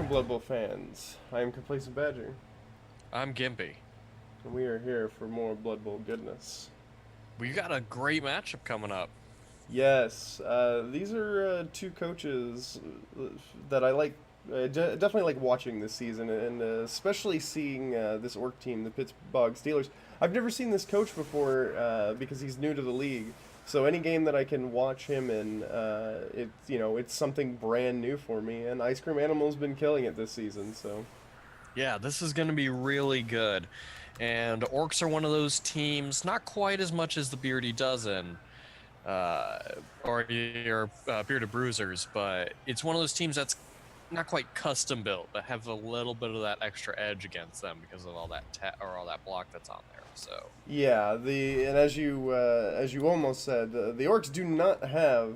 Blood Bowl fans. I am Complacent Badger, I'm Gimpy. and we are here for more Blood Bowl goodness. We got a great matchup coming up. Yes, these are two coaches that I like. Definitely like watching this season, and especially seeing this Orc team, the Pittsburgh Steelers. I've never seen this coach before because he's new to the league. So any game that I can watch him in, it's something brand new for me. And Ice Cream Animal's been killing it this season. So Yeah, this is going to be really good. And Orcs are one of those teams, not quite as much as the Beardy Dozen or your Bearded Bruisers, but it's one of those teams that's not quite custom built, but have a little bit of that extra edge against them because of all that or all that block that's on there. So yeah, and as you almost said, the Orcs do not have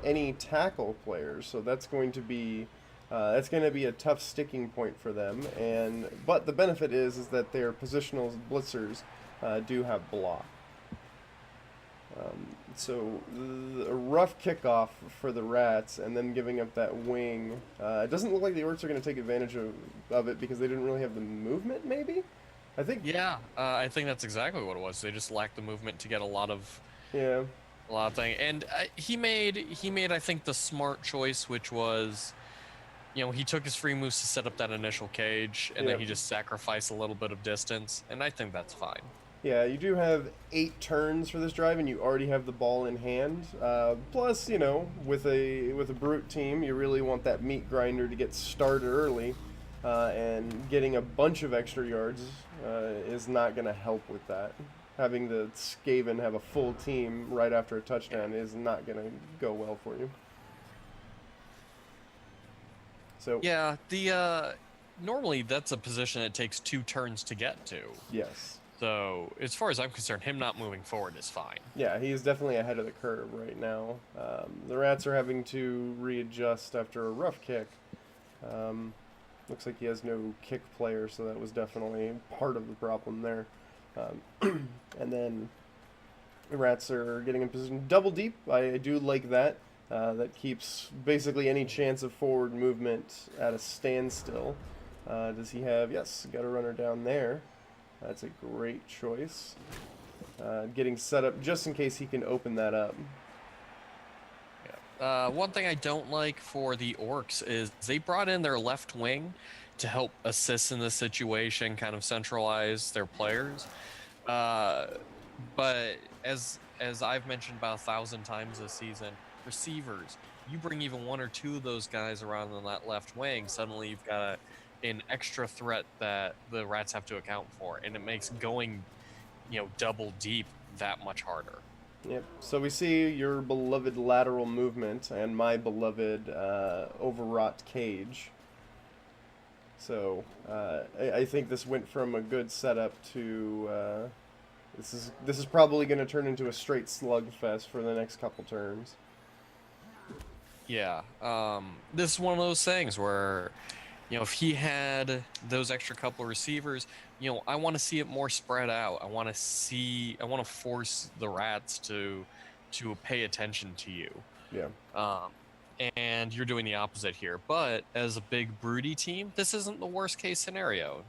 any tackle players, so that's going to be a tough sticking point for them. But the benefit is that their positional blitzers do have block. A rough kickoff for the Rats, and then giving up that wing. It doesn't look like the Orcs are going to take advantage of it because they didn't really have the movement. Maybe, I think. yeah, I think that's exactly what it was. They just lacked the movement to get Yeah, a lot of things. And he made I think the smart choice, which was he took his free moves to set up that initial cage, and yeah, then he just sacrificed a little bit of distance, and I think that's fine. yeah. You do have 8 turns for this drive, and you already have the ball in hand. Plus, with a brute team, you really want that meat grinder to get started early, and getting a bunch of extra yards is not going to help with that. Having the Skaven have a full team right after a touchdown is not going to go well for you. So, Yeah, the normally that's a position it takes 2 turns to get to. yes. So as far as I'm concerned, him not moving forward is fine. Yeah, he is definitely ahead of the curve right now. The Rats are having to readjust after a rough kick. Um, Looks like he has no kick player, so that was definitely part of the problem there. And then the Rats are getting in position double deep. I do like that. That keeps basically any chance of forward movement at a standstill. Does he have? Yes, got a runner down there. That's a great choice. Getting set up just in case he can open that up. Yeah. One thing I don't like for the Orcs is they brought in their left wing to help assist in this situation, kind of centralize their players. Uh, but as I've mentioned about 1,000 times this season, receivers, you bring even one or two of those guys around on that left wing, suddenly you've got an extra threat that the Rats have to account for, and it makes going, double deep that much harder. Yep. So we see your beloved lateral movement and my beloved overwrought cage. So I think this went from a good setup to this is probably going to turn into a straight slugfest for the next couple turns. Yeah, this is one of those things where, if he had those extra couple of receivers, I want to see it more spread out. I want to force the Rats to pay attention to you. Yeah. Um, and you're doing the opposite here. But as a big broody team, this isn't the worst case scenario.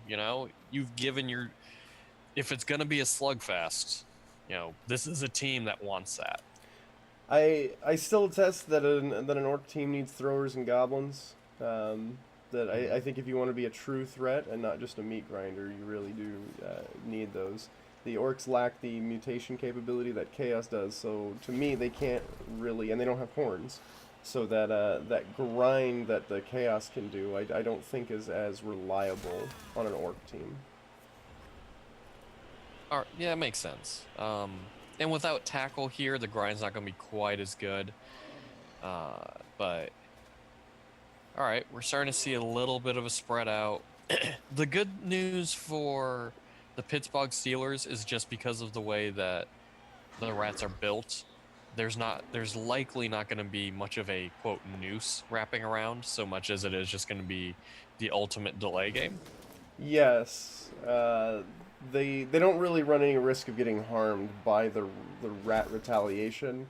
You've given if it's going to be a slugfest, this is a team that wants that. I still attest that an orc team needs throwers and goblins. That I think if you want to be a true threat and not just a meat grinder, you really do need those. The orcs lack the mutation capability that chaos does, so to me they can't really, and they don't have horns, so that grind that the chaos can do, I don't think is as reliable on an orc team. All right, yeah, it makes sense. And without tackle here, the grind's not going to be quite as good. But all right, we're starting to see a little bit of a spread out. The good news for the Pittsburgh Steelers is just because of the way that the Rats are built. There's likely not going to be much of a quote noose wrapping around so much as it is just going to be the ultimate delay game. Yes, they don't really run any risk of getting harmed by the rat retaliation.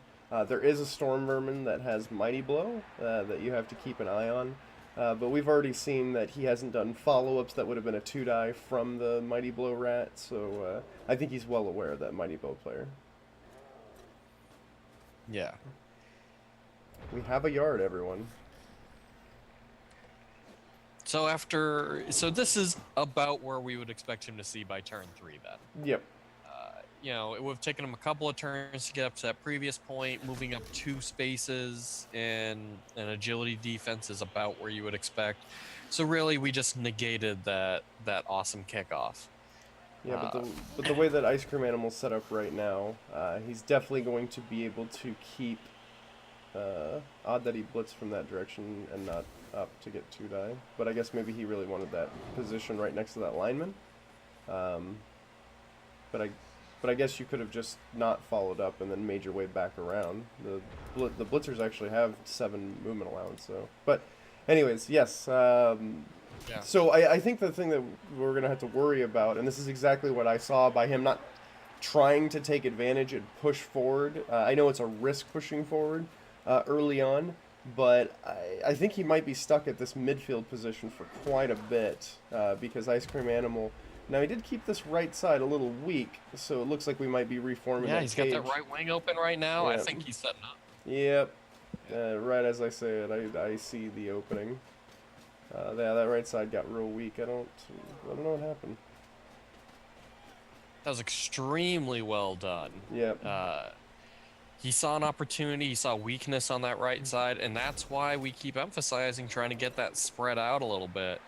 There is a storm vermin that has mighty blow that you have to keep an eye on. But we've already seen that he hasn't done follow-ups that would have been a 2-die from the Mighty Blow Rat, so I think he's well aware of that Mighty Blow player. Yeah. We have a yard, everyone. So this is about where we would expect him to see by turn 3 then. Yep. It would have taken him a couple of turns to get up to that previous point. Moving up 2 spaces in an agility defense is about where you would expect. So really, we just negated that awesome kickoff. Yeah, but the way that Ice Cream Animal's set up right now, he's definitely going to be able to keep. Odd that he blitzed from that direction and not up to get 2-die. But I guess maybe he really wanted that position right next to that lineman. But I guess you could have just not followed up and then made your way back around. The blitzers actually have 7 movement allowance, so. But, anyways, yes. Yeah. So I think the thing that we're gonna have to worry about, and this is exactly what I saw by him not trying to take advantage and push forward. I know it's a risk pushing forward early on, but I think he might be stuck at this midfield position for quite a bit because Ice Cream Animal. Now, he did keep this right side a little weak, so it looks like we might be reforming Yeah, that he's cage. got that right wing open right now. Yeah. I think he's setting up. Yep. Right as I say it, I see the opening. Yeah, that right side got real weak. I don't know what happened. That was extremely well done. Yep. He saw an opportunity, he saw weakness on that right side, and that's why we keep emphasizing trying to get that spread out a little bit.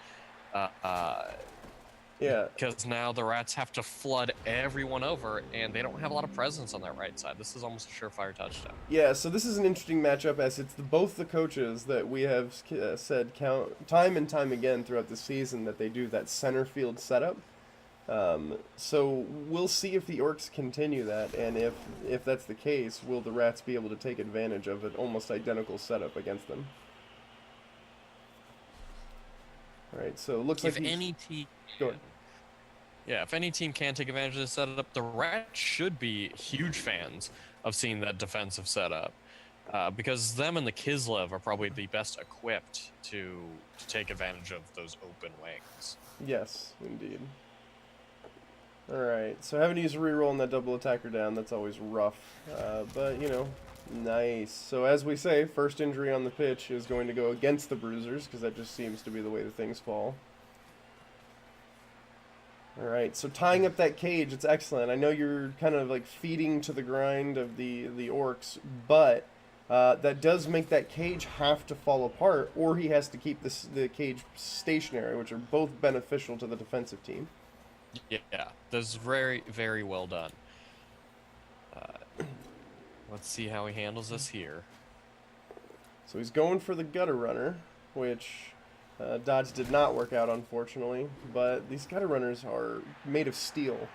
Yeah. Because now the Rats have to flood everyone over, and they don't have a lot of presence on that right side. This is almost a surefire touchdown. Yeah, so this is an interesting matchup as it's both the coaches that we have said time and time again throughout the season that they do that center field setup. So we'll see if the Orcs continue that, and if that's the case, will the Rats be able to take advantage of an almost identical setup against them? All right, so it looks like any team. Go ahead. Yeah, if any team can take advantage of this setup, the Rats should be huge fans of seeing that defensive setup. Because them and the Kislev are probably the best equipped to take advantage of those open wings. Yes, indeed. All right, so having to use a reroll on that double attacker down, that's always rough. But, nice. So as we say, first injury on the pitch is going to go against the Bruisers, because that just seems to be the way the things fall. All right, so tying up that cage, it's excellent. I know you're kind of like feeding to the grind of the Orcs, but that does make that cage have to fall apart, or he has to keep the cage stationary, which are both beneficial to the defensive team. Yeah, that's very, very well done. Let's see how he handles this here. So he's going for the gutter runner, which dodge did not work out, unfortunately. But these gutter runners are made of steel.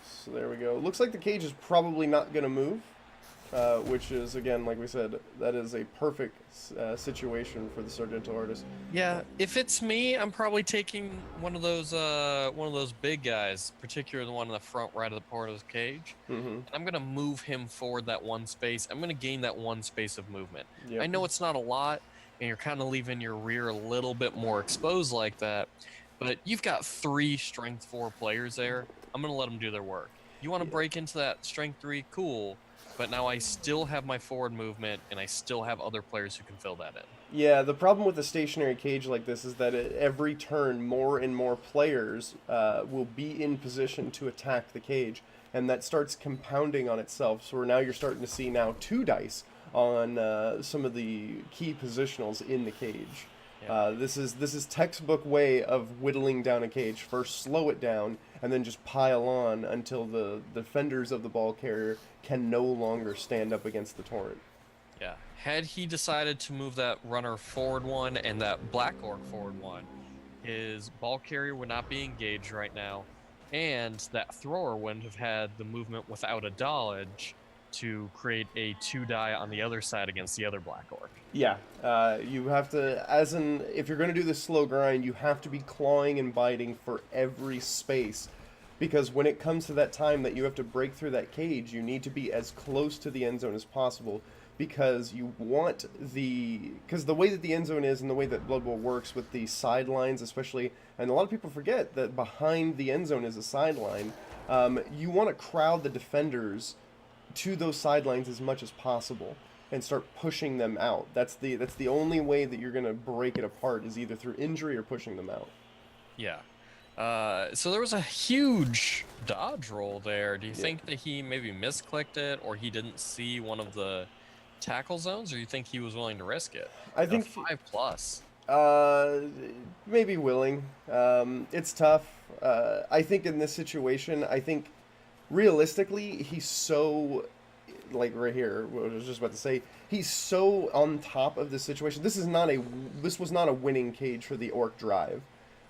So there we go. Looks like the cage is probably not going to move, which is, again, like we said, that is a perfect situation for the Sargento artist. Yeah, if it's me, I'm probably taking one of those big guys, particularly the one in the front right of the part of the cage. Mm-hmm. And I'm gonna move him forward that 1 space. I'm gonna gain that 1 space of movement. Yep. I know it's not a lot, and you're kind of leaving your rear a little bit more exposed like that, but you've got 3 strength 4 players there. I'm gonna let them do their work. You want to break into that strength 3, cool. But now I still have my forward movement, and I still have other players who can fill that in. Yeah, the problem with a stationary cage like this is that at every turn, more and more players will be in position to attack the cage, and that starts compounding on itself. So now you're starting to see now 2 dice on some of the key positionals in the cage. Yeah. This is textbook way of whittling down a cage. First, slow it down, and then just pile on until the defenders of the ball carrier can no longer stand up against the torrent. Yeah. Had he decided to move that runner forward 1 and that black orc forward 1, his ball carrier would not be engaged right now, and that thrower wouldn't have had the movement without a dodge to create a 2-die on the other side against the other black orc. Yeah, you have to, if you're going to do this slow grind, you have to be clawing and biting for every space. Because when it comes to that time that you have to break through that cage, you need to be as close to the end zone as possible because you want because the way that the end zone is and the way that Blood Bowl works with the sidelines, especially, and a lot of people forget that behind the end zone is a sideline. You want to crowd the defenders to those sidelines as much as possible and start pushing them out. That's the only way that you're gonna break it apart, is either through injury or pushing them out. Yeah. So there was a huge dodge roll there. Do you Yeah. think that he maybe misclicked it, or he didn't see one of the tackle zones, or you think he was willing to risk it? I A think 5+. uh, maybe willing. It's tough. I think in this situation, I think realistically, he's so, like right here, what I was just about to say, he's so on top of the situation. This was not a winning cage for the Orc drive,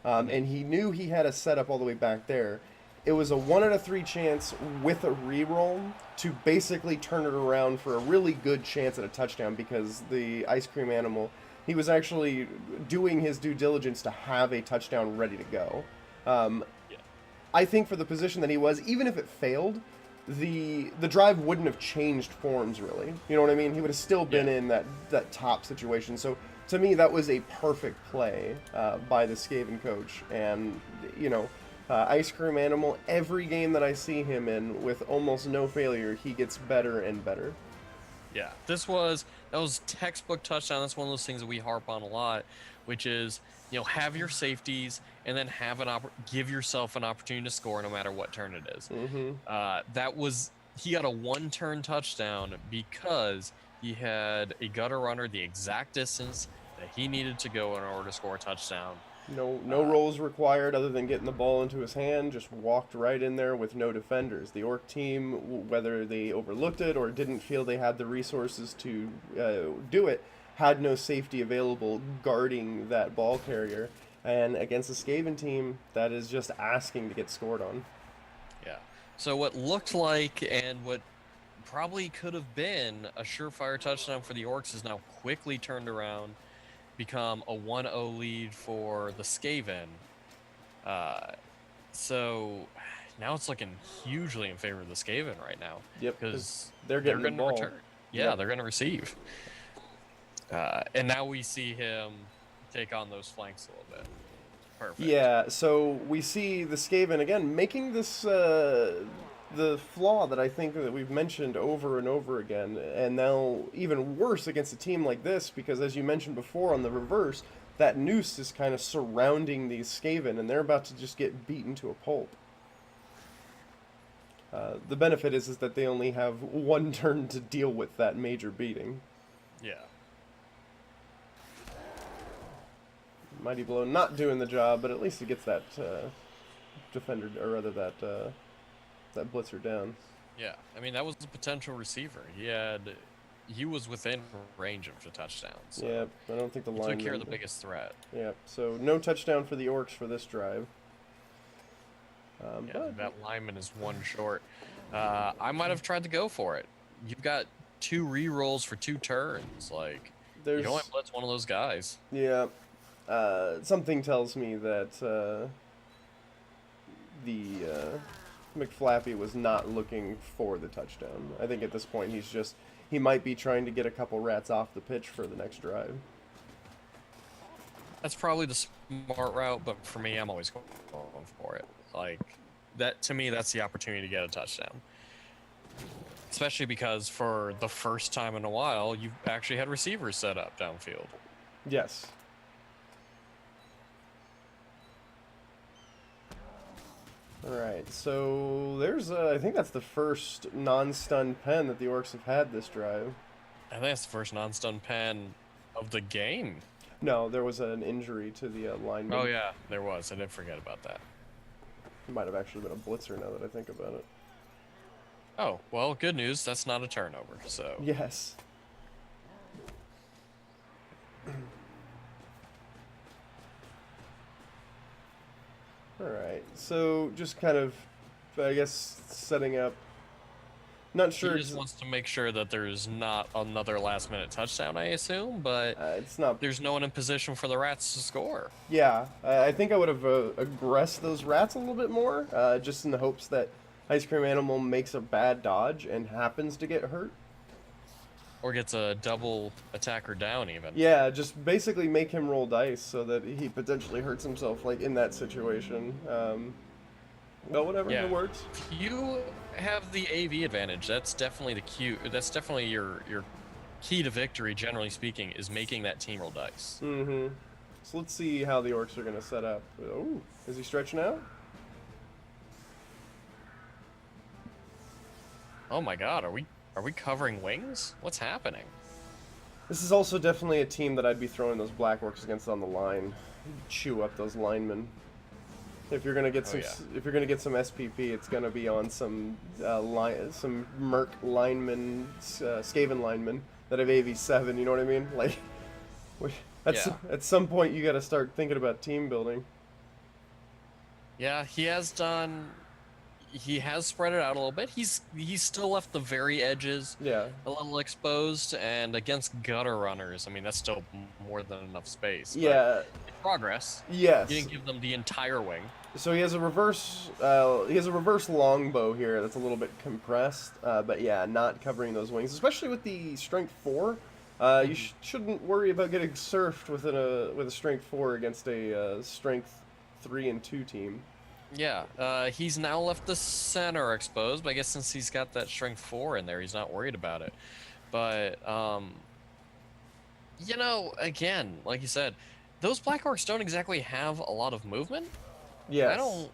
and he knew he had a setup all the way back there. It was a 1 out of 3 chance with a reroll to basically turn it around for a really good chance at a touchdown, because the ice cream animal, he was actually doing his due diligence to have a touchdown ready to go. I think for the position that he was, even if it failed, the drive wouldn't have changed forms really. You know what I mean? He would have still been in that top situation. So to me, that was a perfect play by the Skaven coach. And Ice Cream Animal, every game that I see him in, with almost no failure, he gets better and better. Yeah, that was textbook touchdown. That's one of those things that we harp on a lot, which is, have your safeties and then give yourself an opportunity to score no matter what turn it is. He got a 1-turn touchdown because he had a gutter runner the exact distance that he needed to go in order to score a touchdown. No rolls required other than getting the ball into his hand. Just walked right in there with no defenders. The Orc team, whether they overlooked it or didn't feel they had the resources to do it, had no safety available guarding that ball carrier. And against the Skaven team, that is just asking to get scored on. Yeah. So what looked like and what probably could have been a surefire touchdown for the Orcs is now quickly turned around, become a 1-0 lead for the Skaven. So now it's looking hugely in favor of the Skaven right now. Yep, because they're going to return. Yeah, they're going to receive. And now we see him take on those flanks a little bit. Perfect. Yeah, so we see the Skaven again making this the flaw that I think that we've mentioned over and over again, and now even worse against a team like this, because as you mentioned before on the reverse, that noose is kind of surrounding these Skaven, and they're about to just get beaten to a pulp. The benefit is that they only have 1 turn to deal with that major beating. Yeah. Mighty Blow not doing the job, but at least it gets that defender, or rather that blitzer down. Yeah, I mean, that was the potential receiver. He was within range of a touchdown. So yeah, I don't think the line took care of the biggest threat. Yeah, so no touchdown for the Orcs for this drive. But that lineman is 1 short. I might have tried to go for it. You've got 2 re-rolls for 2 turns. Like, you don't have blitz one of those guys. Yeah. Something tells me that the McFlappy was not looking for the touchdown. I think at this point he might be trying to get a couple rats off the pitch for the next drive. That's probably the smart route, but for me, I'm always going for it. Like, that, to me, that's the opportunity to get a touchdown. Especially because for the first time in a while, you've actually had receivers set up downfield. Yes. Alright, so there's I think that's the first non-stun pen that the Orcs have had this drive. I think that's the first non-stun pen of the game. No, there was an injury to the lineman. Oh yeah, there was. I did forget about that. It might have actually been a blitzer now that I think about it. Oh, well, good news. That's not a turnover, so... Yes. Alright, so just kind of, I guess, setting up. Not sure. He just wants to make sure that there's not another last-minute touchdown, I assume, but it's not. There's no one in position for the Rats to score. Yeah, I think I would have aggressed those Rats a little bit more, just in the hopes that Ice Cream Animal makes a bad dodge and happens to get hurt. Or gets a double attacker down even. Yeah, just basically make him roll dice so that he potentially hurts himself, like in that situation. Well, whatever, Yeah. it works. If you have the AV advantage, that's definitely the cue. That's definitely your key to victory, generally speaking, is making that team roll dice. Mm-hmm. So let's see how the orcs are gonna set up. Oh, is he stretching out? Oh my god, are we covering wings? What's happening? This is also definitely a team that I'd be throwing those black orcs against on the line. Chew up those linemen. If you're gonna get Oh some, yeah. if you're gonna get some SPP, it's gonna be on some merc linemen, Skaven linemen that have AV7. You know what I mean? Like, Yeah. at some point you got to start thinking about team building. Yeah, he has spread it out a little bit. He's still left the very edges Yeah. a little exposed, and against gutter runners, I mean that's still more than enough space, but Yeah. it's progress. You Yes. didn't give them the entire wing. So he has a reverse. He has a reverse longbow here that's a little bit compressed, but yeah, not covering those wings, especially with the strength 4. You shouldn't worry about getting surfed with a strength 4 against a strength 3 and 2 team. Yeah, he's now left the center exposed, but I guess since he's got that strength 4 in there, he's not worried about it. But you know, again, like you said, those Black Orcs don't exactly have a lot of movement. I Yes. don't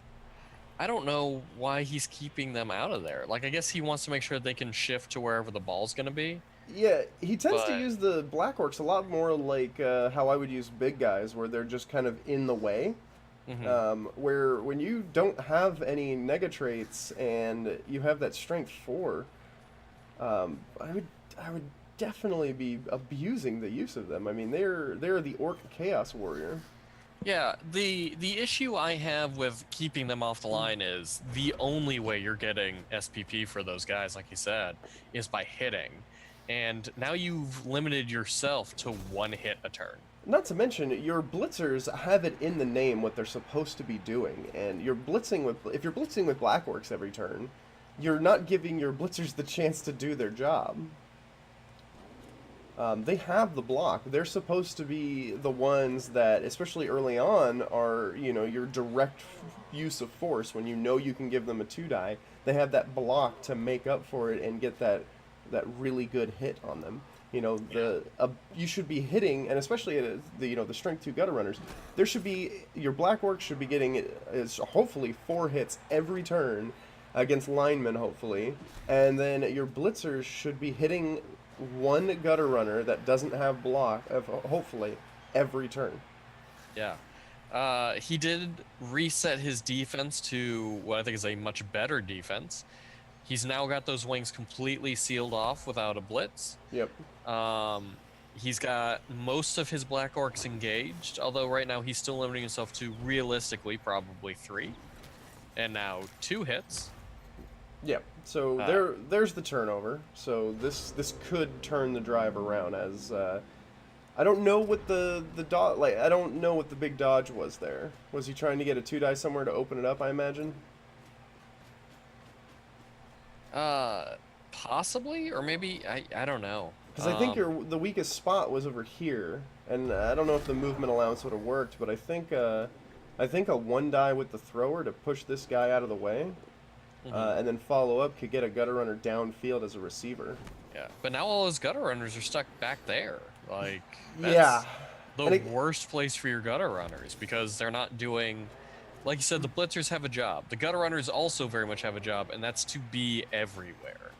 I don't know why he's keeping them out of there. Like, I guess he wants to make sure they can shift to wherever the ball's gonna be. Yeah, he tends to But use the black orcs a lot more like how I would use big guys, where they're just kind of in the way. mhm. Where when you don't have any nega traits and you have that strength 4, I would definitely be abusing the use of them. I mean, they're the orc chaos warrior. Yeah, the issue I have with keeping them off the line is the only way you're getting SPP for those guys, like you said, is by hitting. And now you've limited yourself to one hit a turn. Not to mention, your blitzers have it in the name what they're supposed to be doing, and if you're blitzing with black orcs every turn, you're not giving your blitzers the chance to do their job. They have the block. They're supposed to be the ones that, especially early on, are, your direct use of force. When you know you can give them a 2-die, they have that block to make up for it and get that really good hit on them. You should be hitting, and especially the strength 2 gutter runners. Your black orc should be getting hopefully 4 hits every turn against linemen, hopefully, and then your blitzers should be hitting one gutter runner that doesn't have block of hopefully every turn. Yeah. He did reset his defense to what I think is a much better defense. He's now got those wings completely sealed off without a blitz. Yep. He's got most of his Black Orcs engaged, although right now he's still limiting himself to realistically probably 3. And now 2 hits. Yep. So there's the turnover. So this could turn the drive around as I don't know what the dodge, like, I don't know what the big dodge was there. Was he trying to get a 2-die somewhere to open it up, I imagine? Possibly, or maybe I don't know. Because I think the weakest spot was over here, and I don't know if the movement allowance would have worked, but I think a 1-die with the thrower to push this guy out of the way, and then follow up could get a gutter runner downfield as a receiver. Yeah, but now all those gutter runners are stuck back there. Like, Yeah. the worst place for your gutter runners, because they're not doing, like you said, the blitzers have a job. The gutter runners also very much have a job, and that's to be everywhere.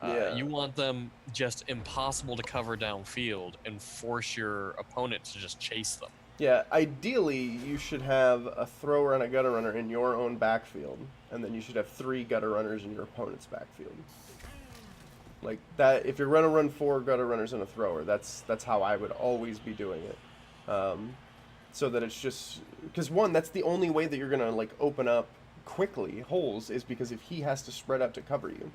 Yeah. You want them just impossible to cover downfield and force your opponent to just chase them. Yeah, ideally you should have a thrower and a gutter runner in your own backfield, and then you should have 3 gutter runners in your opponent's backfield. Like that, if you're gonna run 4 gutter runners and a thrower, that's how I would always be doing it. So that it's just because that's the only way that you're gonna like open up quickly holes is because if he has to spread out to cover you,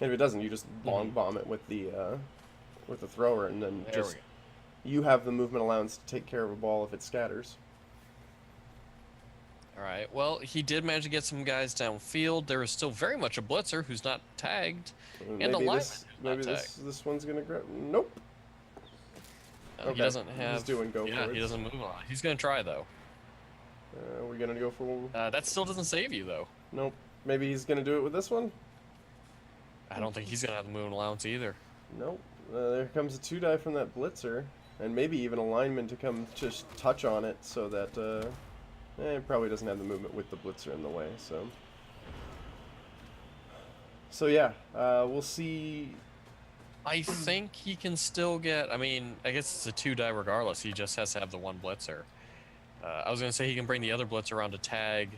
and if it doesn't, you just long bomb it with the thrower, and then There we go. you have the movement allowance to take care of a ball if it scatters. All right. Well, he did manage to get some guys downfield. There is still very much a blitzer who's not tagged, and a Maybe lineman maybe tag. this one's gonna grab. Nope. No, he doesn't have. He's doing go Yeah, for it. he doesn't move a lot. He's gonna try though. We're gonna go for. That still doesn't save you though. Nope. Maybe he's gonna do it with this one. I don't think he's gonna have the movement allowance either. Nope. There comes a 2-die from that blitzer, and maybe even a lineman to come just touch on it, so that it probably doesn't have the movement with the blitzer in the way. So yeah, we'll see. I think he can still get. I mean, I guess it's a 2-die regardless. He just has to have the one blitzer. I was gonna say he can bring the other blitzer around to tag,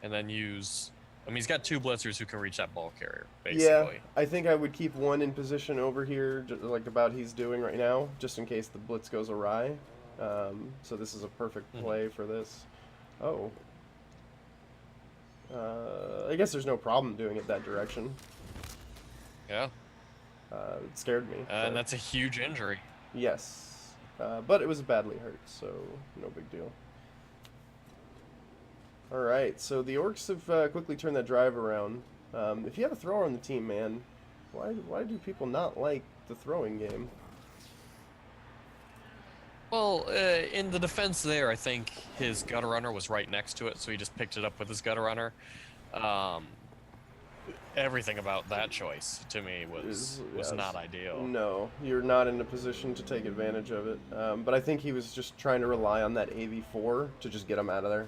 and then use. I mean, he's got 2 blitzers who can reach that ball carrier, basically. Yeah, I think I would keep one in position over here, like about he's doing right now, just in case the blitz goes awry. So this is a perfect play for this. Oh. I guess there's no problem doing it that direction. Yeah. It scared me. And that's a huge injury. Yes. But it was badly hurt, so no big deal. Alright, so the Orcs have quickly turned that drive around. If you have a thrower on the team, man, why do people not like the throwing game? Well, in the defense there, I think his gutter runner was right next to it, so he just picked it up with his gutter runner. Everything about that choice, to me, was not ideal. No, you're not in a position to take advantage of it. But I think he was just trying to rely on that AV4 to just get him out of there.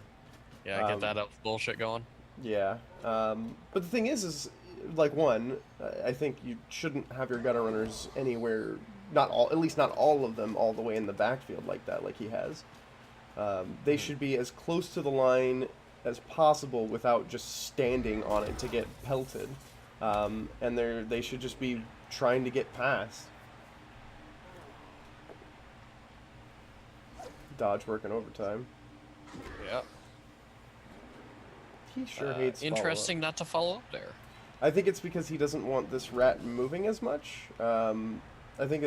Yeah, get that bullshit going. Yeah, but the thing is like I think you shouldn't have your gutter runners anywhere. At least not all of them, all the way in the backfield like that, like he has. They should be as close to the line as possible without just standing on it to get pelted, and they should just be trying to get past. Dodge working overtime. Yeah. He sure hates interesting not to follow up there. I think it's because he doesn't want this rat moving as much. I think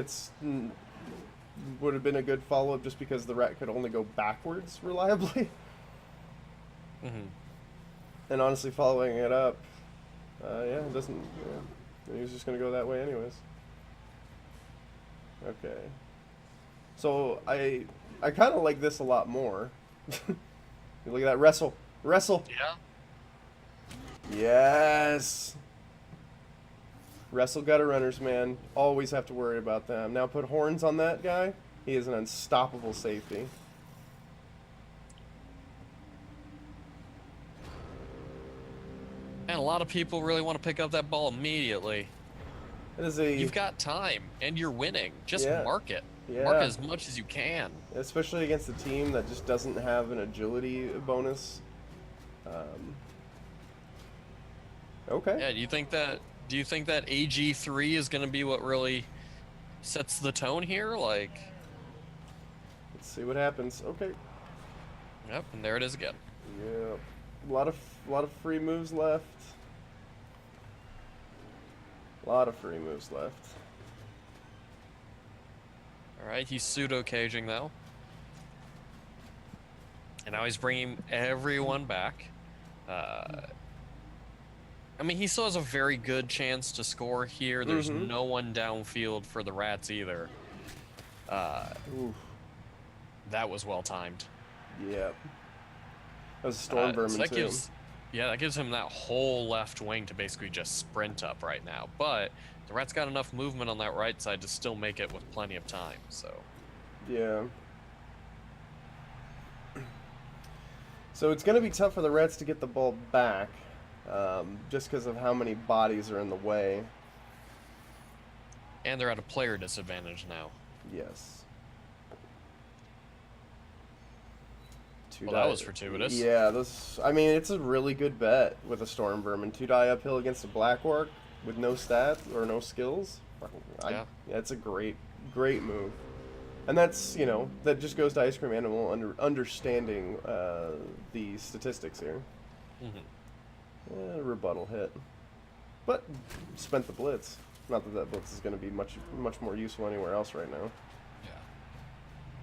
would have been a good follow-up just because the rat could only go backwards reliably. And honestly, following it up, it doesn't. Yeah, he was just gonna go that way anyways. Okay. So I kind of like this a lot more. Look at that wrestle. Yeah. Yes. Wrestle gutter runners, man. Always have to worry about them. Now put horns on that guy. He is an unstoppable safety. And a lot of people really want to pick up that ball immediately. You've got time, and you're winning. Just mark it. Yeah. Mark as much as you can. Especially against a team that just doesn't have an agility bonus. Okay. Yeah. Do you think that AG3 is going to be what really sets the tone here? Like. Let's see what happens. Okay. Yep. And there it is again. Yeah. A lot of free moves left. All right, he's pseudo-caging, though. And now he's bringing everyone back. I mean, he still has a very good chance to score here. There's no one downfield for the Rats either. That was well-timed. Yep. That was a storm vermin, too. That gives him that whole left wing to basically just sprint up right now. But the Rats got enough movement on that right side to still make it with plenty of time, so. Yeah. So it's going to be tough for the Rats to get the ball back, just because of how many bodies are in the way. And they're at a player disadvantage now. Yes. Well, that was fortuitous. Yeah, I mean, it's a really good bet with a Storm Vermin. 2-die uphill against a Black Orc with no stats or no skills. Yeah, it's a great move. And that's, that just goes to Ice Cream Animal understanding the statistics here. Rebuttal hit. But spent the blitz. Not that blitz is going to be much more useful anywhere else right now.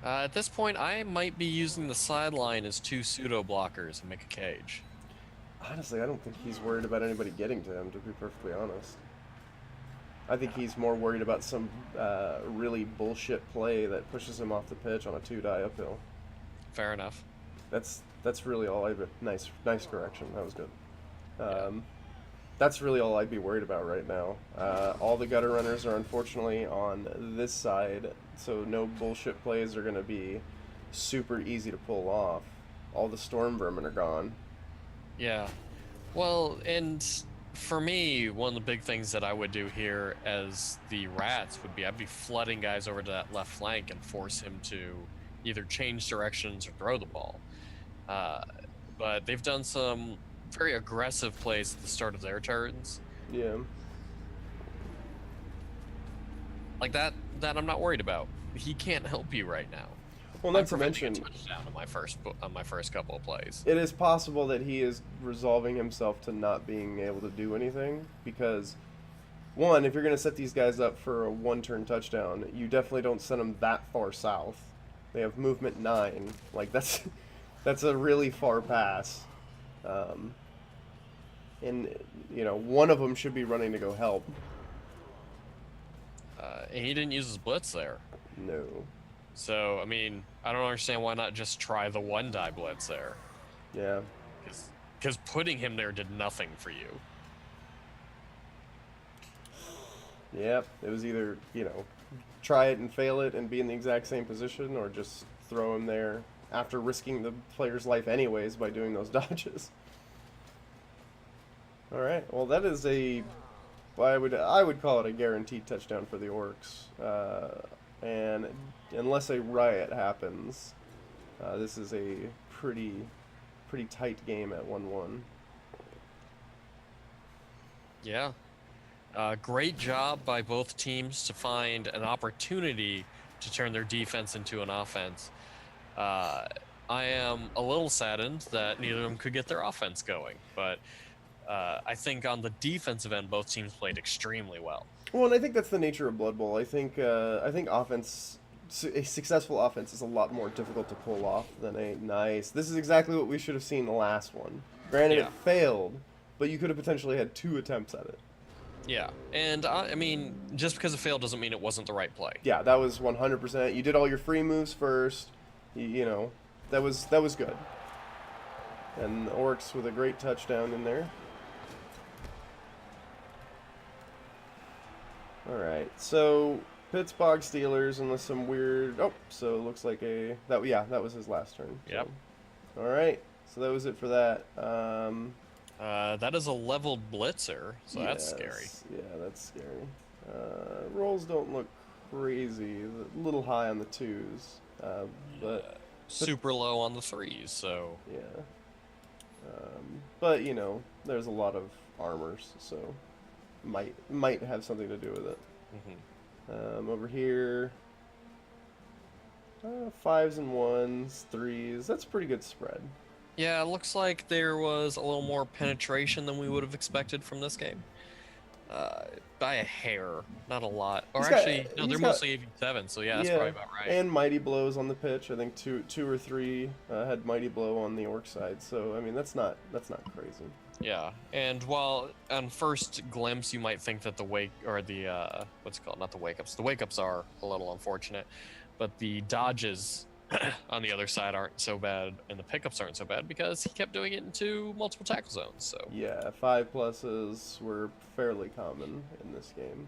At this point, I might be using the sideline as 2 pseudo blockers and make a cage. Honestly, I don't think he's worried about anybody getting to him, to be perfectly honest. I think he's more worried about some really bullshit play that pushes him off the pitch on a 2-die uphill. Fair enough. That's really all I've. Nice correction. That was good. Yeah. That's really all I'd be worried about right now. All the gutter runners are unfortunately on this side, so no bullshit plays are going to be super easy to pull off. All the storm vermin are gone. Yeah. Well, and for me, one of the big things that I would do here as the rats would be I'd be flooding guys over to that left flank and force him to either change directions or throw the ball. Uh, but they've done some very aggressive plays at the start of their turns. Yeah. Like that I'm not worried about. He can't help you right now. Well, not I'm to preventing mention, a touchdown on my first couple of plays. it is possible that he is resolving himself to not being able to do anything because, one, if you're going to set these guys up for a one-turn touchdown, you definitely don't send them that far south. They have movement 9. Like that's a really far pass. And one of them should be running to go help. And he didn't use his blitz there. No. So, I mean, I don't understand why not just try the 1-die blitz there. Yeah. Because putting him there did nothing for you. Yep. It was either, try it and fail it and be in the exact same position, or just throw him there after risking the player's life anyways by doing those dodges. All right. Well, that is I would call it a guaranteed touchdown for the Orcs. And unless a riot happens, this is a pretty tight game at 1-1. Yeah. Great job by both teams to find an opportunity to turn their defense into an offense. I am a little saddened that neither of them could get their offense going, but I think on the defensive end, both teams played extremely well. Well, and I think that's the nature of Blood Bowl. I think offense, a successful offense, is a lot more difficult to pull off than a nice. This is exactly what we should have seen in the last one. Granted, Yeah. it failed, but you could have potentially had 2 attempts at it. Yeah, and I mean, just because it failed doesn't mean it wasn't the right play. Yeah, that was 100%. You did all your free moves first. That was good. And the Orcs with a great touchdown in there. All right, so Pittsburgh Steelers, unless some weird. Oh, so it looks like that was his last turn. Yep. So. All right, so that was it for that. That is a leveled blitzer, so that's scary. Yeah, that's scary. Rolls don't look crazy. A little high on the 2s, but super low on the 3s. So yeah. But there's a lot of armors, so might have something to do with it. Over here, 5s and 1s, 3s. That's a pretty good spread. yeah, it looks like there was a little more penetration than we would have expected from this game. By a hair, not a lot. Or no, they're mostly 87, so yeah, that's probably about right. And Mighty Blows on the pitch. I think two or three had Mighty Blow on the Orc side. So I mean, that's not crazy. Yeah, and while on first glimpse you might think that the what's it called? Not the wake ups. The wake ups are a little unfortunate, but the dodges on the other side aren't so bad, and the pickups aren't so bad because he kept doing it into multiple tackle zones. So yeah, 5+ were fairly common in this game.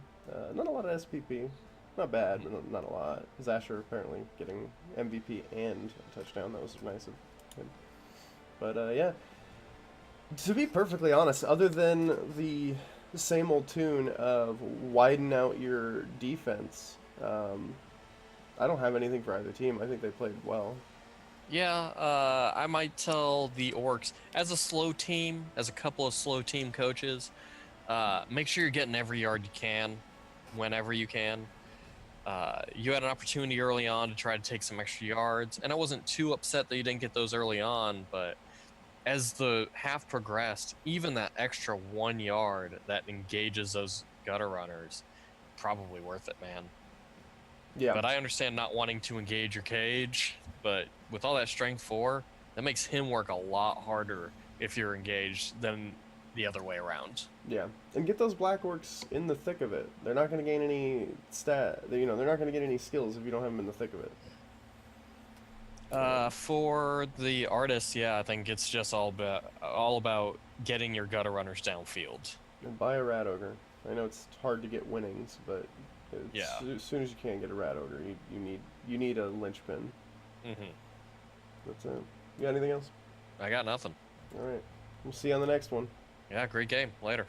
Not a lot of SPP. Not bad, but not a lot. Zasher apparently getting MVP and a touchdown. That was nice of him. But yeah. To be perfectly honest, other than the same old tune of widen out your defense, I don't have anything for either team. I think they played well. Yeah, I might tell the Orcs, as a slow team, as a couple of slow team coaches, make sure you're getting every yard you can, whenever you can. You had an opportunity early on to try to take some extra yards, and I wasn't too upset that you didn't get those early on, but as the half progressed, even that extra 1 yard that engages those gutter runners, probably worth it, man. Yeah. But I understand not wanting to engage your cage, but with all that strength 4, that makes him work a lot harder if you're engaged than the other way around. Yeah, and get those black orcs in the thick of it. They're not going to gain any they're not going to get any skills if you don't have them in the thick of it. For the artists, yeah, I think it's just all about getting your gutter runners downfield. And buy a rat ogre. I know it's hard to get winnings, but Yeah. as soon as you can get a rat ogre, you need a linchpin. Mm-hmm. That's it. You got anything else? I got nothing. All right. We'll see you on the next one. Yeah, great game. Later.